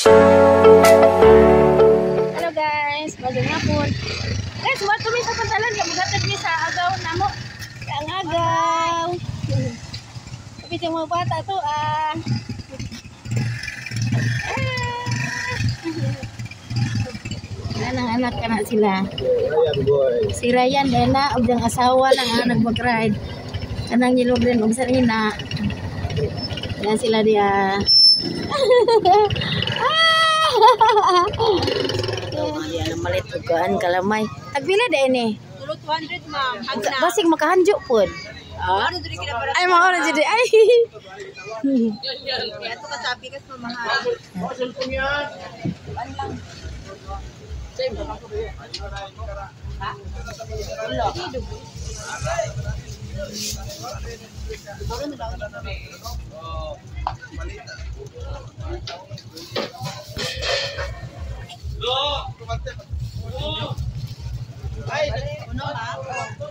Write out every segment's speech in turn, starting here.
Hello guys, magandang hapon. Guys, what kami sa pantalan, kamugatag mi sa agaw namo. Ang agaw. Kapit yung mga bata to, anak-anak ka na sila. Si Ryan, Dena, ug ang asawa lang nagmag-ride. Kanang yellow green, ug sa ina. Yan sila dia. Yan malit ugaan kalamay. Tagpila da ini? 200 ma'am. Basig makahanjo pod. Ay mao na jud ay. Kaya to kasabi kas mamahal.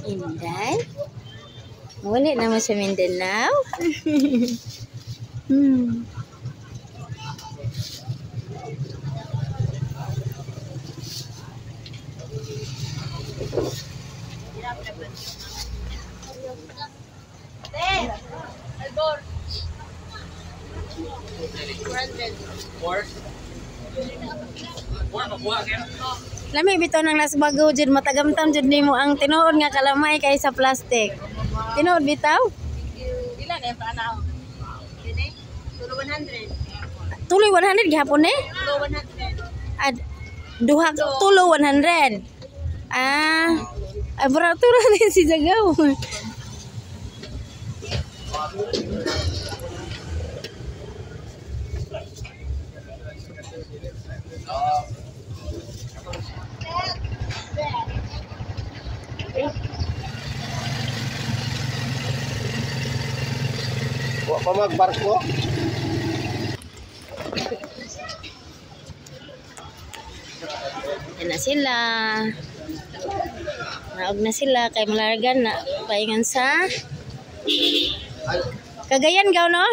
Inday. Wala naman sa Mindanao. Lami bitaw nang nasbago jud matagamtam jud nimo ang tinuod nga kalamay kay sa plastic. Tinuod bitaw? Ilan eh paanaw? Dili? Tulo 100. Tuloy 100 gihapon eh? Tulo 100. Duha tulo 100. Beratura ni si Jagaw. Wa pa magbarko? Yan na sila. Naog na sila kay malargan na paingan sa Cagayan gaw no?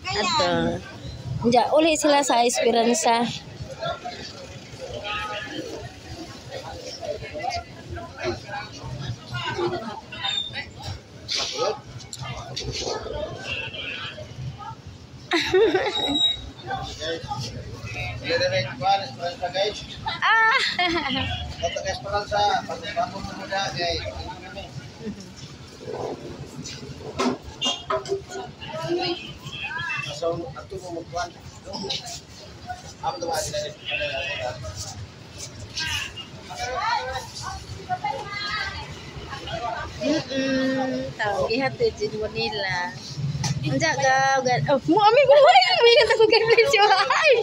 Ato. Diya uli sila sa Esperanza. Tahu lihat tuh di nila. Enggak gaw. Oh, mo amin ko ay amin ka tag presyo. Ay.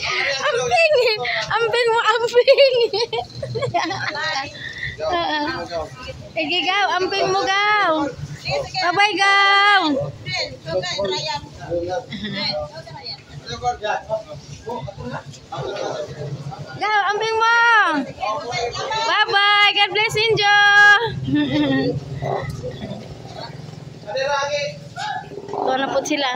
Amping mo amping. Igi gaw, amping mo gaw. Bye gaw. Gaw, amping mo. Bye bye. God bless Injo. Doon na po sila.